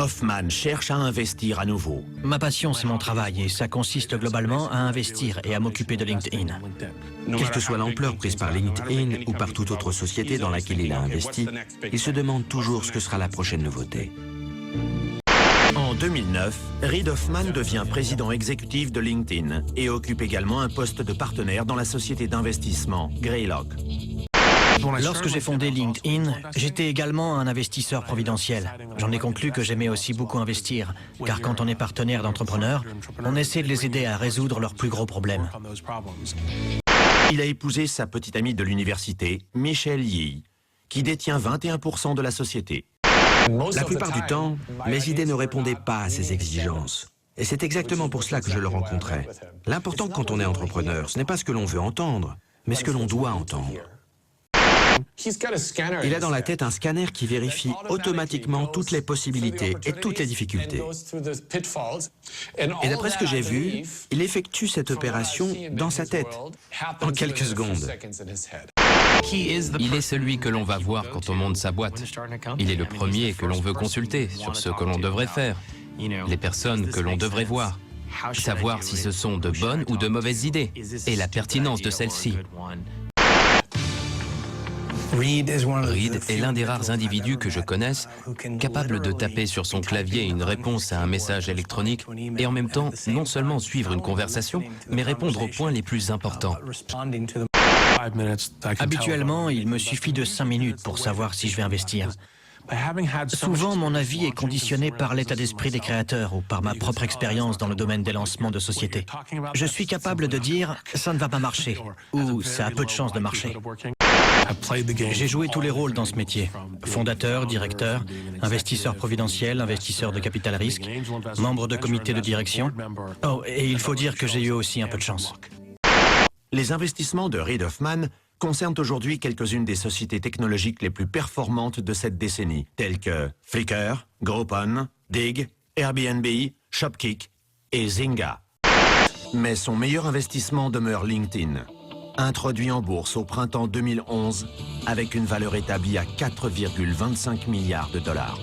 Hoffman cherche à investir à nouveau. Ma passion, c'est mon travail et ça consiste globalement à investir et à m'occuper de LinkedIn. Quelle que soit l'ampleur prise par LinkedIn ou par toute autre société dans laquelle il a investi, il se demande toujours ce que sera la prochaine nouveauté. En 2009, Reid Hoffman devient président exécutif de LinkedIn et occupe également un poste de partenaire dans la société d'investissement Greylock. Lorsque j'ai fondé LinkedIn, j'étais également un investisseur providentiel. J'en ai conclu que j'aimais aussi beaucoup investir, car quand on est partenaire d'entrepreneurs, on essaie de les aider à résoudre leurs plus gros problèmes. Il a épousé sa petite amie de l'université, Michelle Yee, qui détient 21% de la société. La plupart du temps, mes idées ne répondaient pas à ses exigences. Et c'est exactement pour cela que je le rencontrais. L'important quand on est entrepreneur, ce n'est pas ce que l'on veut entendre, mais ce que l'on doit entendre. Il a dans la tête un scanner qui vérifie automatiquement toutes les possibilités et toutes les difficultés. Et d'après ce que j'ai vu, il effectue cette opération dans sa tête, en quelques secondes. Il est celui que l'on va voir quand on monte sa boîte. Il est le premier que l'on veut consulter sur ce que l'on devrait faire, les personnes que l'on devrait voir, savoir si ce sont de bonnes ou de mauvaises idées, et la pertinence de celles-ci. Reid est l'un des rares individus que je connaisse capable de taper sur son clavier une réponse à un message électronique et en même temps non seulement suivre une conversation, mais répondre aux points les plus importants. Habituellement, il me suffit de 5 minutes pour savoir si je vais investir. Souvent, mon avis est conditionné par l'état d'esprit des créateurs ou par ma propre expérience dans le domaine des lancements de sociétés. Je suis capable de dire « ça ne va pas marcher » ou « ça a peu de chances de marcher ». J'ai joué tous les rôles dans ce métier. Fondateur, directeur, investisseur providentiel, investisseur de capital risque, membre de comité de direction. Oh, et il faut dire que j'ai eu aussi un peu de chance. Les investissements de Reid Hoffman concernent aujourd'hui quelques-unes des sociétés technologiques les plus performantes de cette décennie, telles que Flickr, Groupon, Dig, Airbnb, Shopkick et Zynga. Mais son meilleur investissement demeure LinkedIn, introduit en bourse au printemps 2011 avec une valeur établie à 4,25 milliards de dollars.